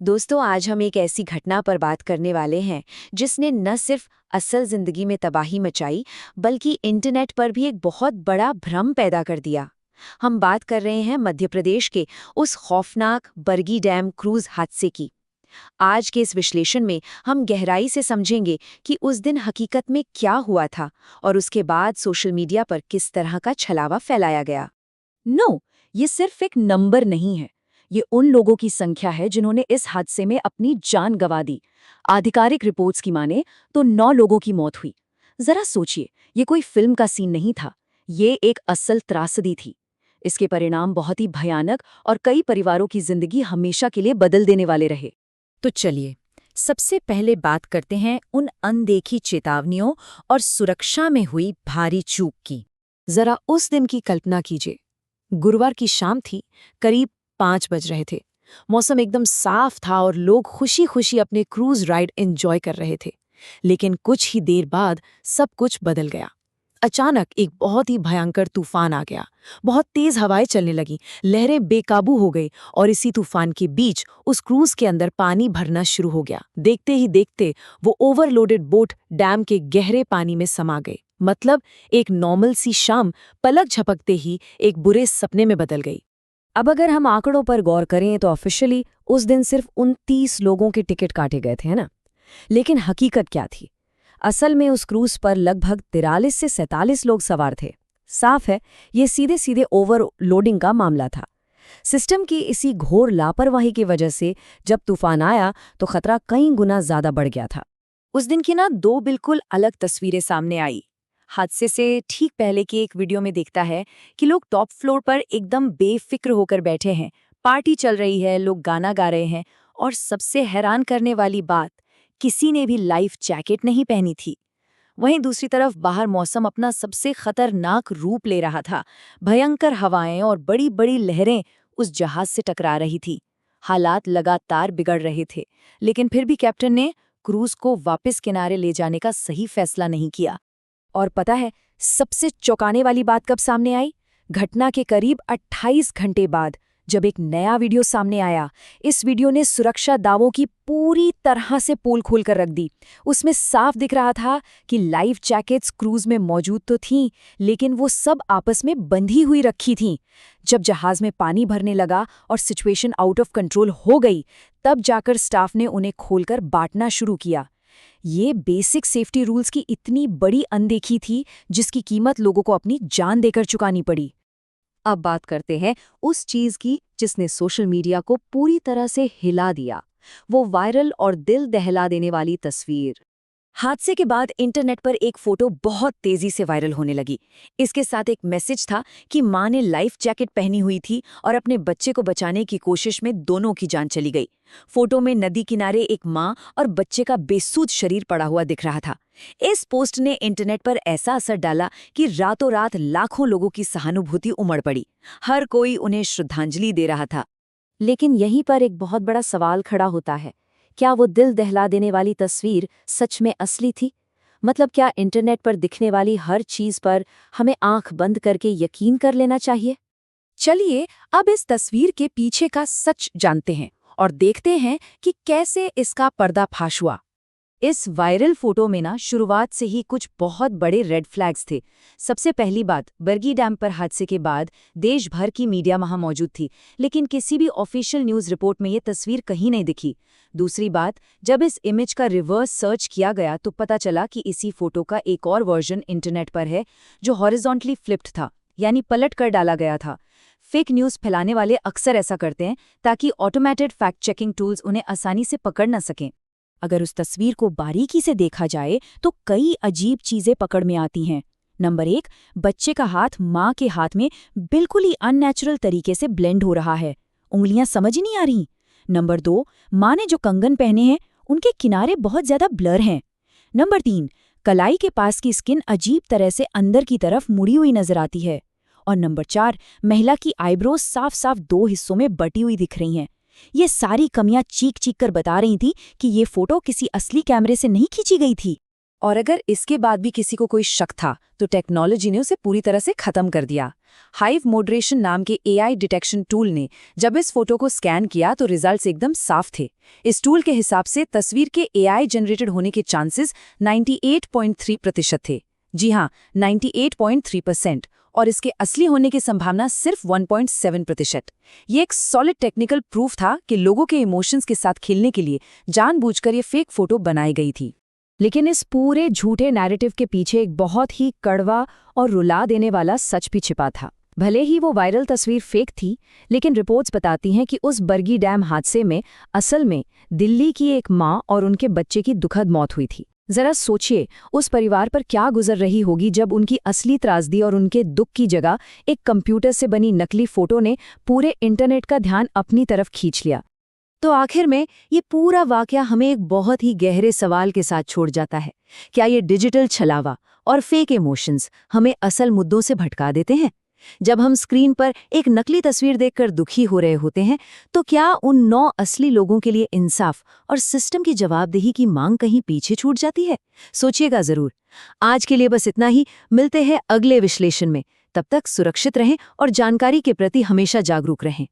दोस्तों, आज हम एक ऐसी घटना पर बात करने वाले हैं जिसने न सिर्फ असल जिंदगी में तबाही मचाई बल्कि इंटरनेट पर भी एक बहुत बड़ा भ्रम पैदा कर दिया। हम बात कर रहे हैं मध्य प्रदेश के उस खौफनाक बरगी डैम क्रूज हादसे की। आज के इस विश्लेषण में हम गहराई से समझेंगे कि उस दिन हकीकत में क्या हुआ था और उसके बाद सोशल मीडिया पर किस तरह का छलावा फैलाया गया। ये सिर्फ एक नंबर नहीं है। ये उन लोगों की संख्या है जिन्होंने इस हादसे में अपनी जान गंवा दी। आधिकारिक रिपोर्ट्स की माने तो 9 लोगों की मौत हुई। जरा सोचिए, ये कोई फिल्म का सीन नहीं था, ये एक असल त्रासदी थी। इसके परिणाम बहुत ही भयानक और कई परिवारों की जिंदगी हमेशा के लिए बदल देने वाले रहे। तो चलिए, सबसे पहले बात करते हैं उन अनदेखी चेतावनियों और सुरक्षा में हुई भारी चूक की। जरा उस दिन की कल्पना कीजिए। गुरुवार की शाम थी, करीब 5 बज रहे थे। मौसम एकदम साफ था और लोग खुशी खुशी अपने क्रूज राइड एंजॉय कर रहे थे। लेकिन कुछ ही देर बाद सब कुछ बदल गया। अचानक एक बहुत ही भयंकर तूफान आ गया। बहुत तेज हवाएं चलने लगी, लहरें बेकाबू हो गई और इसी तूफान के बीच उस क्रूज के अंदर पानी भरना शुरू हो गया। देखते ही देखते वो ओवरलोडेड बोट डैम के गहरे पानी में समा गई। मतलब एक नॉर्मल सी शाम पलक झपकते ही एक बुरे सपने में बदल गई। अब अगर हम आंकड़ों पर गौर करें तो ऑफिशियली उस दिन सिर्फ 29 लोगों के टिकट काटे गए थे, है ना? लेकिन हकीकत क्या थी? असल में उस क्रूज पर लगभग 43 से 47 लोग सवार थे। साफ है, ये सीधे सीधे ओवरलोडिंग का मामला था। सिस्टम की इसी घोर लापरवाही की वजह से जब तूफान आया तो खतरा कई गुना ज्यादा बढ़ गया था। उस दिन की 2 बिल्कुल अलग तस्वीरें सामने आई। हादसे से ठीक पहले की एक वीडियो में दिखता है कि लोग टॉप फ्लोर पर एकदम बेफिक्र होकर बैठे हैं, पार्टी चल रही है, लोग गाना गा रहे हैं और सबसे हैरान करने वाली बात, किसी ने भी लाइफ जैकेट नहीं पहनी थी। वहीं दूसरी तरफ बाहर मौसम अपना सबसे खतरनाक रूप ले रहा था। भयंकर हवाएं और बड़ी बड़ी लहरें उस जहाज से टकरा रही थी। हालात लगातार बिगड़ रहे थे, लेकिन फिर भी कैप्टन ने क्रूज को वापस किनारे ले जाने का सही फैसला नहीं किया। और पता है सबसे चौंकाने वाली बात कब सामने आई? घटना के करीब 28 घंटे बाद, जब एक नया वीडियो सामने आया। इस वीडियो ने सुरक्षा दावों की पूरी तरह से पोल खोल कर रख दी। उसमें साफ दिख रहा था कि लाइफ जैकेट्स क्रूज में मौजूद तो थीं, लेकिन वो सब आपस में बंधी हुई रखी थीं। जब जहाज में पानी भरने लगा और सिचुएशन आउट ऑफ कंट्रोल हो गई, तब जाकर स्टाफ ने उन्हें खोलकर बांटना शुरू किया। ये बेसिक सेफ्टी रूल्स की इतनी बड़ी अनदेखी थी जिसकी कीमत लोगों को अपनी जान देकर चुकानी पड़ी। अब बात करते हैं उस चीज की जिसने सोशल मीडिया को पूरी तरह से हिला दिया। वो वायरल और दिल दहला देने वाली तस्वीर। हादसे के बाद इंटरनेट पर एक फोटो बहुत तेजी से वायरल होने लगी। इसके साथ एक मैसेज था कि मां ने लाइफ जैकेट पहनी हुई थी और अपने बच्चे को बचाने की कोशिश में दोनों की जान चली गई। फोटो में नदी किनारे एक मां और बच्चे का बेसुध शरीर पड़ा हुआ दिख रहा था। इस पोस्ट ने इंटरनेट पर ऐसा असर डाला कि रातों रात लाखों लोगों की सहानुभूति उमड़ पड़ी। हर कोई उन्हें श्रद्धांजलि दे रहा था। लेकिन यहीं पर एक बहुत बड़ा सवाल खड़ा होता है, क्या वो दिल दहला देने वाली तस्वीर सच में असली थी? मतलब क्या इंटरनेट पर दिखने वाली हर चीज पर हमें आंख बंद करके यकीन कर लेना चाहिए? चलिए अब इस तस्वीर के पीछे का सच जानते हैं और देखते हैं कि कैसे इसका पर्दाफाश हुआ। इस वायरल फोटो में शुरुआत से ही कुछ बहुत बड़े रेड फ्लैग्स थे। सबसे पहली बात, बरगी डैम पर हादसे के बाद देश भर की मीडिया वहां मौजूद थी, लेकिन किसी भी ऑफिशियल न्यूज़ रिपोर्ट में ये तस्वीर कहीं नहीं दिखी। दूसरी बात, जब इस इमेज का रिवर्स सर्च किया गया तो पता चला कि इसी फोटो का एक और वर्जन इंटरनेट पर है जो हॉरिजॉन्टली फ्लिप्ड था, यानी पलट कर डाला गया था। फेक न्यूज़ फैलाने वाले अक्सर ऐसा करते हैं ताकि ऑटोमेटेड फैक्ट चेकिंग टूल्स उन्हें आसानी से पकड़ न सकें। अगर उस तस्वीर को बारीकी से देखा जाए तो कई अजीब चीजें पकड़ में आती हैं। नंबर 1, बच्चे का हाथ माँ के हाथ में बिल्कुल ही अननेचुरल तरीके से ब्लेंड हो रहा है, उंगलियां समझ ही नहीं आ रही। नंबर 2, माँ ने जो कंगन पहने हैं उनके किनारे बहुत ज्यादा ब्लर हैं। नंबर 3, कलाई के पास की स्किन अजीब तरह से अंदर की तरफ मुड़ी हुई नजर आती है। और नंबर 4, महिला की आईब्रोज साफ साफ 2 हिस्सों में बटी हुई दिख रही हैं। ये सारी कमियां चीख चीख कर बता रही थी कि ये फोटो किसी असली कैमरे से नहीं खींची गई थी। और अगर इसके बाद भी किसी को कोई शक था तो टेक्नोलॉजी ने उसे पूरी तरह से खत्म कर दिया। हाइव मॉडरेशन नाम के एआई डिटेक्शन टूल ने जब इस फोटो को स्कैन किया तो रिजल्ट्स एकदम साफ थे। इस टूल के हिसाब से तस्वीर के एआई जनरेटेड होने के चांसेस 98.3% थे। जी हाँ, 98.3%, और इसके असली होने की संभावना सिर्फ 1.7%। ये एक सॉलिड टेक्निकल प्रूफ था कि लोगों के इमोशंस के साथ खेलने के लिए जानबूझकर ये फेक फोटो बनाई गई थी। लेकिन इस पूरे झूठे नैरेटिव के पीछे एक बहुत ही कड़वा और रुला देने वाला सच भी छिपा था। भले ही वो वायरल तस्वीर फेक थी, लेकिन रिपोर्ट्स बताती हैं कि उस बरगी डैम हादसे में असल में दिल्ली की एक माँ और उनके बच्चे की दुखद मौत हुई थी। जरा सोचिए उस परिवार पर क्या गुजर रही होगी जब उनकी असली त्रासदी और उनके दुख की जगह एक कंप्यूटर से बनी नकली फोटो ने पूरे इंटरनेट का ध्यान अपनी तरफ खींच लिया। तो आखिर में ये पूरा वाकया हमें एक बहुत ही गहरे सवाल के साथ छोड़ जाता है। क्या ये डिजिटल छलावा और फेक इमोशंस हमें असल मुद्दों से भटका देते हैं? जब हम स्क्रीन पर एक नकली तस्वीर देखकर दुखी हो रहे होते हैं, तो क्या उन 9 असली लोगों के लिए इंसाफ और सिस्टम की जवाबदेही की मांग कहीं पीछे छूट जाती है? सोचिएगा जरूर। आज के लिए बस इतना ही। मिलते हैं अगले विश्लेषण में। तब तक सुरक्षित रहें और जानकारी के प्रति हमेशा जागरूक रहें।